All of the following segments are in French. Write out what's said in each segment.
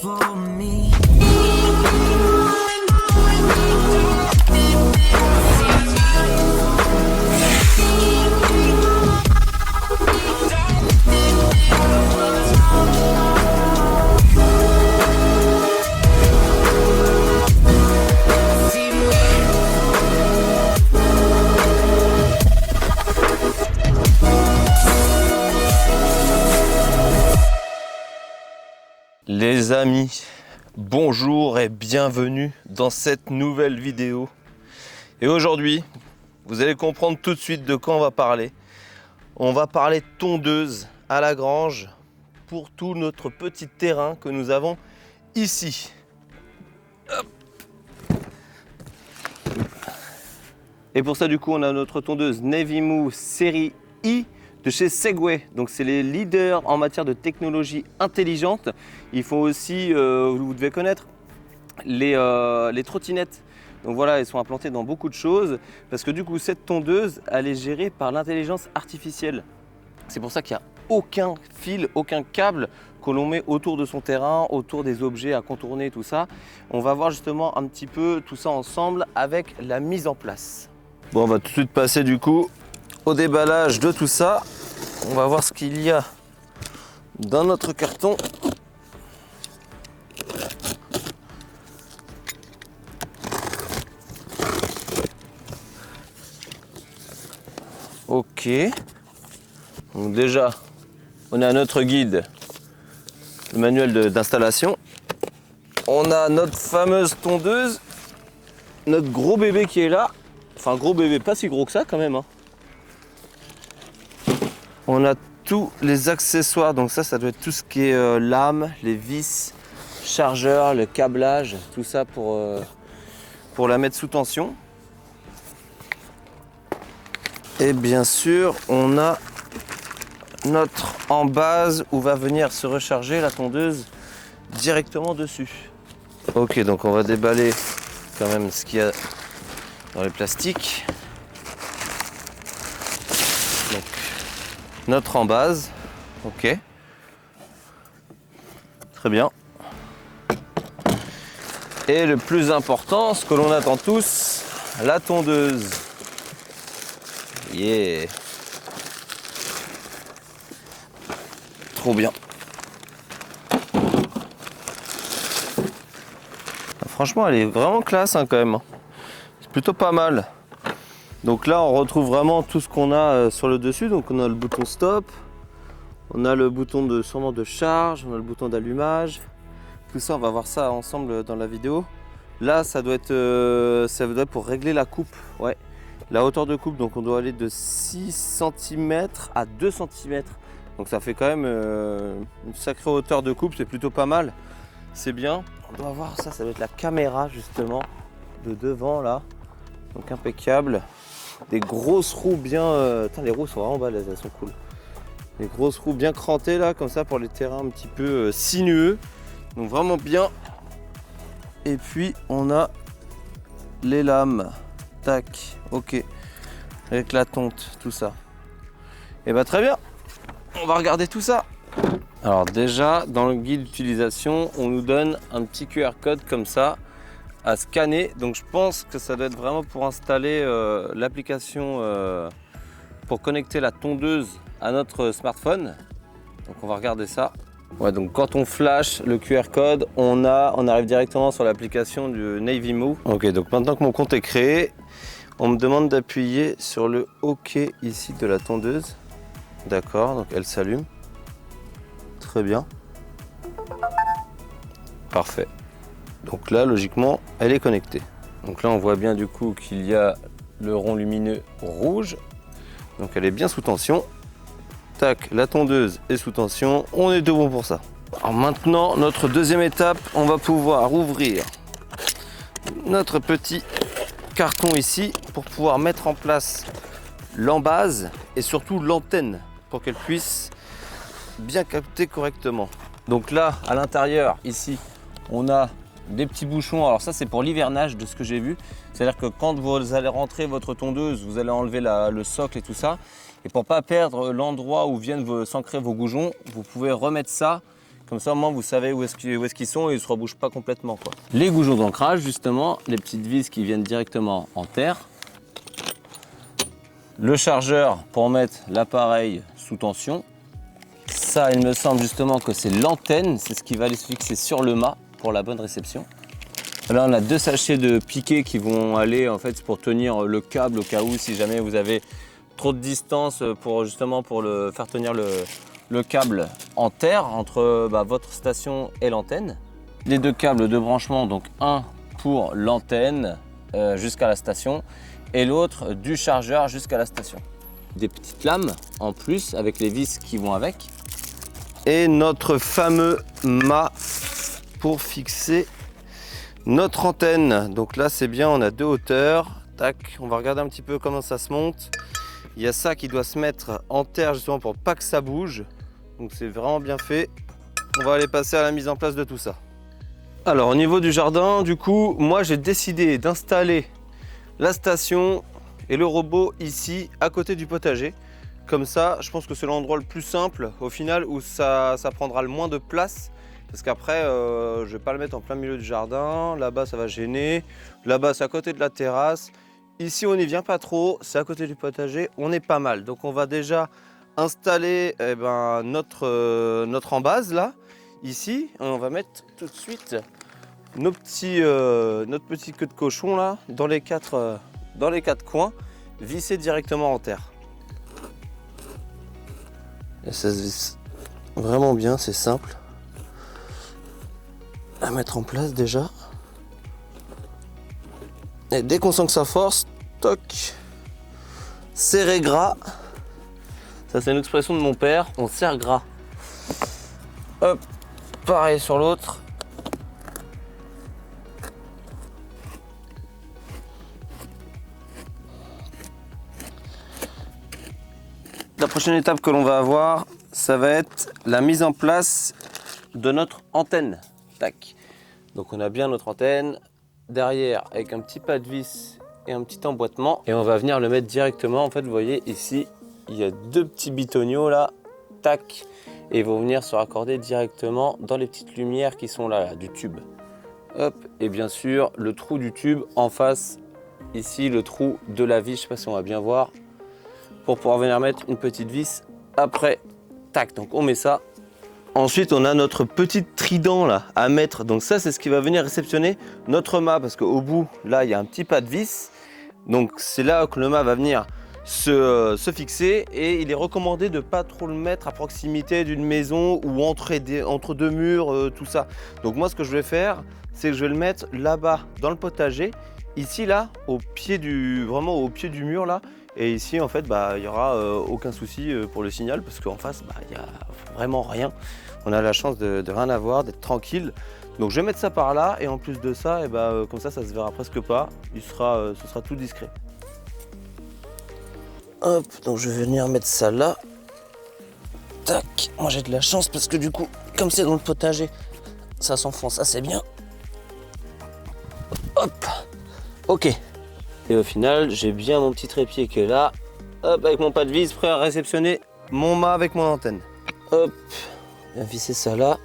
for me. Les amis, bonjour et bienvenue dans cette nouvelle vidéo. Et aujourd'hui, vous allez comprendre tout de suite de quoi on va parler. On va parler tondeuse à la grange pour tout notre petit terrain que nous avons ici. Hop. Et pour ça, du coup, on a notre tondeuse Navy Moo série I de chez Segway. Donc c'est les leaders en matière de technologie intelligente. Ils font aussi, vous devez connaître, les trottinettes. Donc voilà, elles sont implantées dans beaucoup de choses parce que du coup cette tondeuse, elle est gérée par l'intelligence artificielle. C'est pour ça qu'il n'y a aucun fil, aucun câble que l'on met autour de son terrain, autour des objets à contourner, tout ça. On va voir justement un petit peu tout ça ensemble avec la mise en place. Bon, on va tout de suite passer du coup au déballage de tout ça. On va voir ce qu'il y a dans notre carton. Ok. Donc déjà, on a notre guide, le manuel d'installation. On a notre fameuse tondeuse, notre gros bébé qui est là. Enfin, gros bébé, pas si gros que ça quand même, hein. On a tous les accessoires, donc ça doit être tout ce qui est lame, les vis, chargeur, le câblage, tout ça pour la mettre sous tension. Et bien sûr, on a notre embase où va venir se recharger la tondeuse directement dessus. Ok, donc on va déballer quand même ce qu'il y a dans les plastiques. Donc, notre embase, ok, très bien. Et le plus important, ce que l'on attend tous, la tondeuse. Yeah. Trop bien. Franchement, elle est vraiment classe hein, quand même. C'est plutôt pas mal. Donc là, on retrouve vraiment tout ce qu'on a sur le dessus. Donc on a le bouton stop, on a le bouton sûrement de charge, on a le bouton d'allumage. Tout ça, on va voir ça ensemble dans la vidéo. Là, ça doit être pour régler la coupe. Ouais. La hauteur de coupe, donc on doit aller de 6 cm à 2 cm. Donc ça fait quand même une sacrée hauteur de coupe, c'est plutôt pas mal. C'est bien. On doit voir ça, ça doit être la caméra justement de devant là. Donc impeccable. Des grosses roues bien... Putain, les roues sont vraiment balèzes, elles sont cool. Des grosses roues bien crantées là, comme ça pour les terrains un petit peu sinueux. Donc vraiment bien. Et puis on a les lames. Tac, ok. Avec la tonte, tout ça. Et bah très bien. On va regarder tout ça. Alors déjà, dans le guide d'utilisation, on nous donne un petit QR code comme ça à scanner. Donc je pense que ça doit être vraiment pour installer l'application pour connecter la tondeuse à notre smartphone. Donc on va regarder ça. Ouais, donc quand on flash le QR code, on arrive directement sur l'application du Navy Moo. Ok, donc maintenant que mon compte est créé, on me demande d'appuyer sur le OK ici de la tondeuse. D'accord, donc elle s'allume. Très bien. Parfait. Donc là, logiquement, elle est connectée. Donc là, on voit bien du coup qu'il y a le rond lumineux rouge. Donc elle est bien sous tension. Tac, la tondeuse est sous tension. On est tout bon pour ça. Alors maintenant, notre deuxième étape, on va pouvoir ouvrir notre petit carton ici pour pouvoir mettre en place l'embase et surtout l'antenne pour qu'elle puisse bien capter correctement. Donc là, à l'intérieur, ici, on a des petits bouchons. Alors ça, c'est pour l'hivernage de ce que j'ai vu. C'est-à-dire que quand vous allez rentrer votre tondeuse, vous allez enlever le socle et tout ça. Et pour ne pas perdre l'endroit où viennent s'ancrer vos goujons, vous pouvez remettre ça. Comme ça, au moins, vous savez où est-ce qu'ils sont et ils ne se rebougent pas complètement, quoi. Les goujons d'ancrage, justement, les petites vis qui viennent directement en terre. Le chargeur pour mettre l'appareil sous tension. Ça, il me semble justement que c'est l'antenne, c'est ce qui va aller se fixer sur le mât pour la bonne réception. Là, on a 2 sachets de piquets qui vont aller en fait pour tenir le câble au cas où si jamais vous avez trop de distance pour justement pour faire tenir le câble en terre entre votre station et l'antenne. Les 2 câbles de branchement, donc un pour l'antenne jusqu'à la station et l'autre du chargeur jusqu'à la station. Des petites lames en plus avec les vis qui vont avec. Et notre fameux mât pour fixer notre antenne. Donc là c'est bien, on a 2 hauteurs. Tac, on va regarder un petit peu comment ça se monte. Il y a ça qui doit se mettre en terre justement pour pas que ça bouge. Donc c'est vraiment bien fait. On va aller passer à la mise en place de tout ça. Alors au niveau du jardin, du coup, moi j'ai décidé d'installer la station et le robot ici à côté du potager. Comme ça, je pense que c'est l'endroit le plus simple au final où ça prendra le moins de place. Parce qu'après, je vais pas le mettre en plein milieu du jardin. Là-bas, ça va gêner. Là-bas, c'est à côté de la terrasse. Ici, on n'y vient pas trop. C'est à côté du potager. On est pas mal. Donc, on va déjà installer notre embase là, ici. Et on va mettre tout de suite notre petit queue de cochon là dans les quatre coins, vissé directement en terre. Et ça se visse vraiment bien, c'est simple à mettre en place déjà. Et dès qu'on sent que ça force, toc, serrer gras. Ça c'est une expression de mon père, on serre gras. Hop, pareil sur l'autre. La prochaine étape que l'on va avoir, ça va être la mise en place de notre antenne. Tac. Donc on a bien notre antenne derrière avec un petit pas de vis et un petit emboîtement. Et on va venir le mettre directement. En fait, vous voyez ici, il y a 2 petits bitonniaux là. Tac. Et ils vont venir se raccorder directement dans les petites lumières qui sont là du tube. Hop. Et bien sûr, le trou du tube en face. Ici, le trou de la vis. Je ne sais pas si on va bien voir. Pour pouvoir venir mettre une petite vis après. Tac. Donc on met ça. Ensuite, on a notre petit trident là à mettre. Donc ça, c'est ce qui va venir réceptionner notre mât parce qu'au bout, là, il y a un petit pas de vis. Donc c'est là que le mât va venir se fixer et il est recommandé de ne pas trop le mettre à proximité d'une maison ou entre 2 murs, tout ça. Donc moi, ce que je vais faire, c'est que je vais le mettre là-bas dans le potager, ici là, vraiment au pied du mur là. Et ici, en fait, il n'y aura aucun souci pour le signal parce qu'en face, il n'y a vraiment rien. On a la chance de rien avoir, d'être tranquille. Donc je vais mettre ça par là et en plus de ça, comme ça, ça se verra presque pas. Ce sera tout discret. Hop, donc je vais venir mettre ça là. Tac, moi j'ai de la chance parce que du coup, comme c'est dans le potager, ça s'enfonce assez bien. Hop, ok. Et au final, j'ai bien mon petit trépied qui est là. Hop, avec mon pas de vis, prêt à réceptionner mon mât avec mon antenne. Hop, bien visser ça là.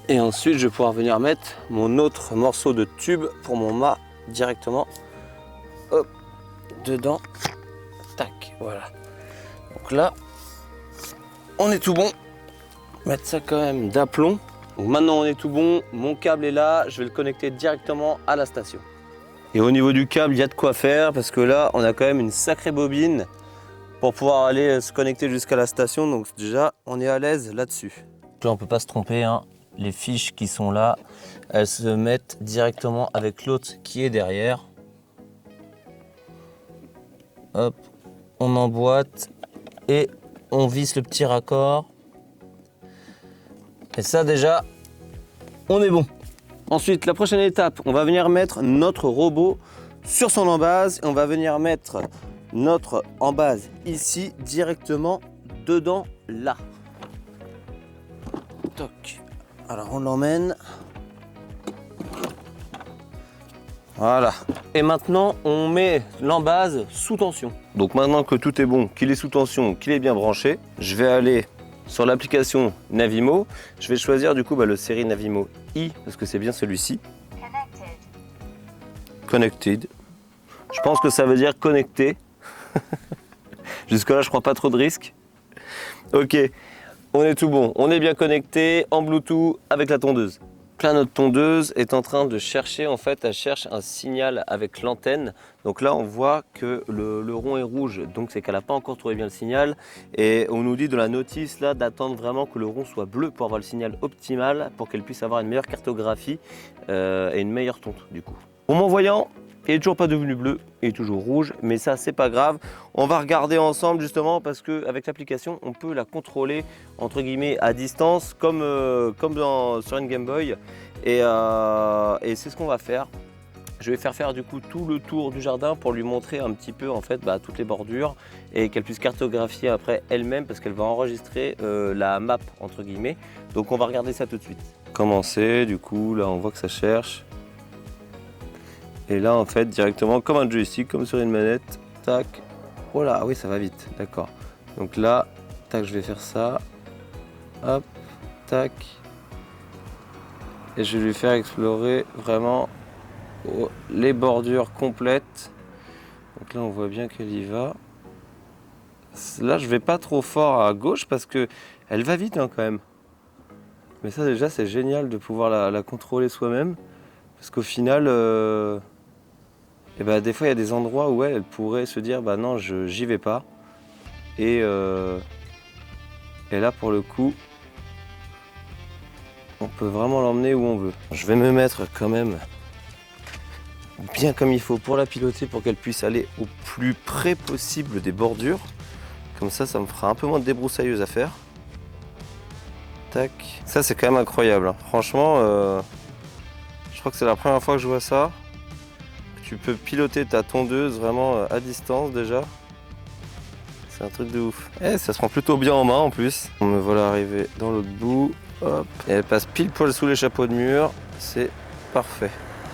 Et ensuite, je vais pouvoir venir mettre mon autre morceau de tube pour mon mât directement. Hop, dedans. Tac, voilà. Donc là, on est tout bon. Mettre ça quand même d'aplomb. Donc maintenant on est tout bon, mon câble est là, je vais le connecter directement à la station. Et au niveau du câble, il y a de quoi faire parce que là, on a quand même une sacrée bobine pour pouvoir aller se connecter jusqu'à la station. Donc déjà, on est à l'aise là-dessus. Là, on ne peut pas se tromper, hein. Les fiches qui sont là, elles se mettent directement avec l'autre qui est derrière. Hop, on emboîte et on visse le petit raccord. Et ça déjà, on est bon. Ensuite, la prochaine étape, on va venir mettre notre robot sur son embase. Et on va venir mettre notre embase ici, directement dedans, là. Toc. Alors on l'emmène. Voilà. Et maintenant, on met l'embase sous tension. Donc maintenant que tout est bon, qu'il est sous tension, qu'il est bien branché, je vais aller Sur l'application Navimo, je vais choisir du coup le série Navimo i, parce que c'est bien celui-ci. Connected. Je pense que ça veut dire connecté. Jusque-là, je crois pas trop de risques. Ok, on est tout bon. On est bien connecté en Bluetooth avec la tondeuse. Là, notre tondeuse est en train de chercher, en fait, elle cherche un signal avec l'antenne. Donc là, on voit que le rond est rouge, donc c'est qu'elle n'a pas encore trouvé bien le signal. Et on nous dit de la notice là d'attendre vraiment que le rond soit bleu pour avoir le signal optimal, pour qu'elle puisse avoir une meilleure cartographie et une meilleure tonte du coup. Au mon voyant, il n'est toujours pas devenu bleu, il est toujours rouge, mais ça c'est pas grave. On va regarder ensemble justement parce qu'avec l'application, on peut la contrôler entre guillemets à distance comme, sur une Game Boy. Et c'est ce qu'on va faire. Je vais faire du coup tout le tour du jardin pour lui montrer un petit peu en fait toutes les bordures et qu'elle puisse cartographier après elle-même parce qu'elle va enregistrer la map entre guillemets. Donc on va regarder ça tout de suite. Commencer, du coup là on voit que ça cherche. Et là, en fait, directement, comme un joystick, comme sur une manette, tac, voilà, oui, ça va vite, d'accord. Donc là, tac, je vais faire ça, hop, tac, et je vais lui faire explorer vraiment les bordures complètes. Donc là, on voit bien qu'elle y va. Là, je vais pas trop fort à gauche parce que elle va vite hein, quand même. Mais ça, déjà, c'est génial de pouvoir la contrôler soi-même, parce qu'au final. Et des fois, il y a des endroits où elle pourrait se dire non, j'y vais pas. Et là, pour le coup, on peut vraiment l'emmener où on veut. Je vais me mettre quand même bien comme il faut pour la piloter, pour qu'elle puisse aller au plus près possible des bordures. Comme ça me fera un peu moins de débroussailleuse à faire. Tac. Ça, c'est quand même incroyable. Hein. Franchement, je crois que c'est la première fois que je vois ça. Tu peux piloter ta tondeuse vraiment à distance déjà. C'est un truc de ouf. Et ça se prend plutôt bien en main en plus. Me voilà arrivé dans l'autre bout. Hop. Et elle passe pile poil sous les chapeaux de mur. C'est parfait.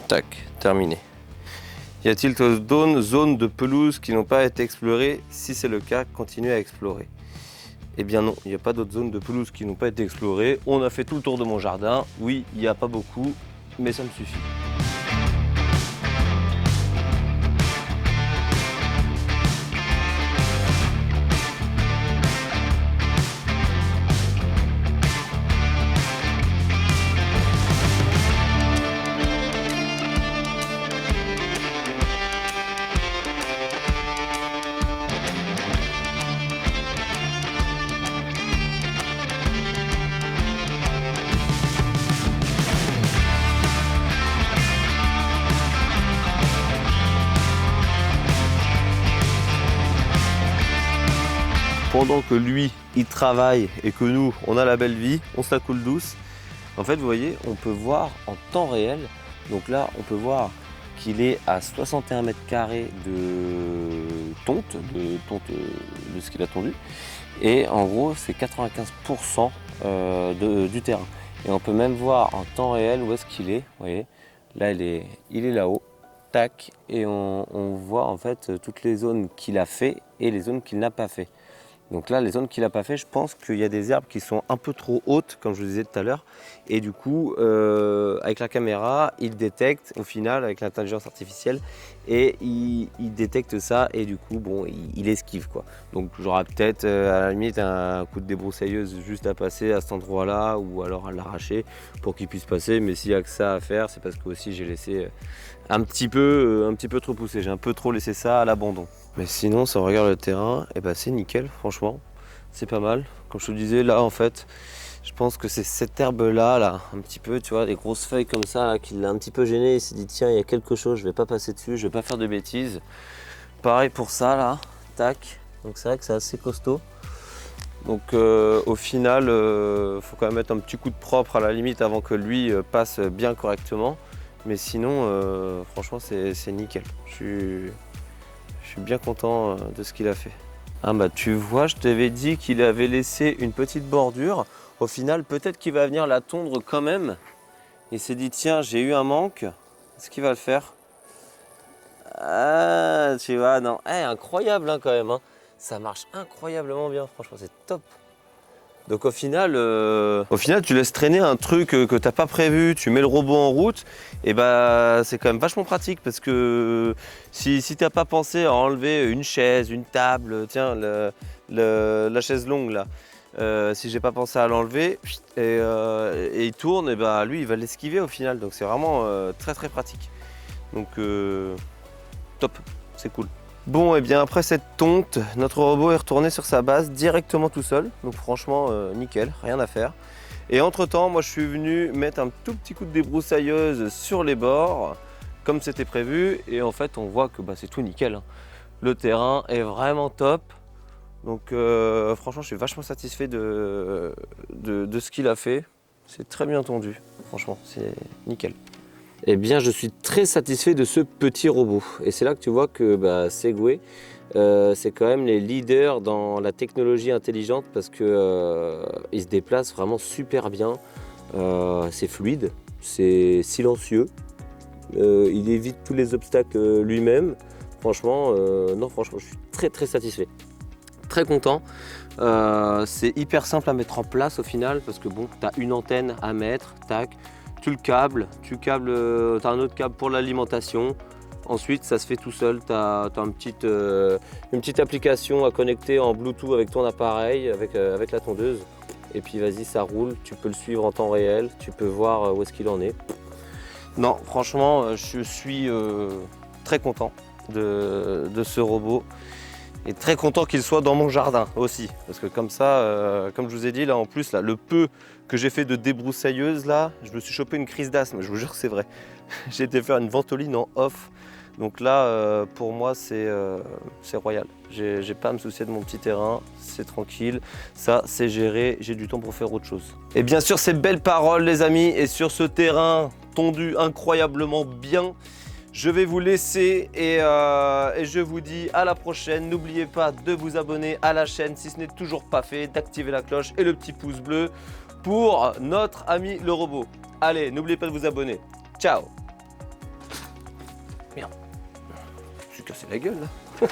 Tac, terminé. Y a-t-il d'autres zones de pelouse qui n'ont pas été explorées? Si c'est le cas, continuez à explorer. Eh bien non, il n'y a pas d'autres zones de pelouse qui n'ont pas été explorées. On a fait tout le tour de mon jardin. Oui, il n'y a pas beaucoup, mais ça me suffit. Pendant que lui, il travaille et que nous, on a la belle vie, on se la coule douce. En fait, vous voyez, on peut voir en temps réel. Donc là, on peut voir qu'il est à 61 mètres carrés de tonte de ce qu'il a tondu. Et en gros, c'est 95% du terrain. Et on peut même voir en temps réel où est-ce qu'il est. Vous voyez, là, il est là-haut. Tac. Et on voit en fait toutes les zones qu'il a fait et les zones qu'il n'a pas fait. Donc là, les zones qu'il n'a pas fait, je pense qu'il y a des herbes qui sont un peu trop hautes, comme je vous disais tout à l'heure. Et du coup, avec la caméra, il détecte au final, avec l'intelligence artificielle, et il détecte ça, et du coup, bon, il esquive quoi. Donc j'aurai peut-être à la limite un coup de débroussailleuse juste à passer à cet endroit-là, ou alors à l'arracher pour qu'il puisse passer. Mais s'il n'y a que ça à faire, c'est parce que aussi j'ai laissé un petit peu trop poussé. J'ai un peu trop laissé ça à l'abandon. Mais sinon, si on regarde le terrain, c'est nickel, franchement. C'est pas mal. Comme je te disais, là, en fait, je pense que c'est cette herbe-là, un petit peu, tu vois, des grosses feuilles comme ça, là, qui l'a un petit peu gêné. Il s'est dit, tiens, il y a quelque chose, je vais pas passer dessus, je vais pas faire de bêtises. Pareil pour ça, là, tac. Donc c'est vrai que c'est assez costaud. Donc au final, faut quand même mettre un petit coup de propre à la limite avant que lui passe bien correctement. Mais sinon, franchement, c'est nickel. Je suis bien content de ce qu'il a fait. Ah tu vois, je t'avais dit qu'il avait laissé une petite bordure. Au final, peut-être qu'il va venir la tondre quand même. Il s'est dit, tiens, j'ai eu un manque. Est-ce qu'il va le faire? Ah, tu vois, non. Incroyable hein, quand même. Hein. Ça marche incroyablement bien, franchement, c'est top. Donc au final, tu laisses traîner un truc que t'as pas prévu, tu mets le robot en route, et bah c'est quand même vachement pratique parce que si t'as pas pensé à enlever une chaise, une table, tiens la chaise longue là, si j'ai pas pensé à l'enlever et il tourne, et bah lui il va l'esquiver au final, donc c'est vraiment très très pratique. Donc top, c'est cool. Bon, et bien après cette tonte, notre robot est retourné sur sa base directement tout seul. Donc franchement, nickel, rien à faire. Et entre temps, moi je suis venu mettre un tout petit coup de débroussailleuse sur les bords, comme c'était prévu. Et en fait, on voit que bah, c'est tout nickel, hein. Le terrain est vraiment top. Donc franchement, je suis vachement satisfait de ce qu'il a fait. C'est très bien tondu, franchement, c'est nickel. Eh bien, je suis très satisfait de ce petit robot. Et c'est là que tu vois que Segway, c'est quand même les leaders dans la technologie intelligente parce qu'il se déplace vraiment super bien. C'est fluide, c'est silencieux. Il évite tous les obstacles lui-même. Franchement, franchement, je suis très très satisfait. Très content. C'est hyper simple à mettre en place au final parce que bon, tu as une antenne à mettre, tac. Tu as un autre câble pour l'alimentation. Ensuite, ça se fait tout seul. Tu as une petite application à connecter en Bluetooth avec ton appareil, avec la tondeuse. Et puis vas-y, ça roule. Tu peux le suivre en temps réel. Tu peux voir où est-ce qu'il en est. Non, franchement, je suis très content de ce robot. Et très content qu'il soit dans mon jardin aussi. Parce que comme ça, comme je vous ai dit, là en plus, là, le peu que j'ai fait de débroussailleuse, là, je me suis chopé une crise d'asthme, je vous jure que c'est vrai. J'ai été faire une ventoline en off. Donc là, pour moi, c'est royal. J'ai pas à me soucier de mon petit terrain, c'est tranquille. Ça, c'est géré, j'ai du temps pour faire autre chose. Et bien sûr, ces belles paroles, les amis, et sur ce terrain tondu incroyablement bien, je vais vous laisser et je vous dis à la prochaine. N'oubliez pas de vous abonner à la chaîne si ce n'est toujours pas fait, d'activer la cloche et le petit pouce bleu pour notre ami le robot. Allez, n'oubliez pas de vous abonner. Ciao. Merde, je me suis cassé la gueule là.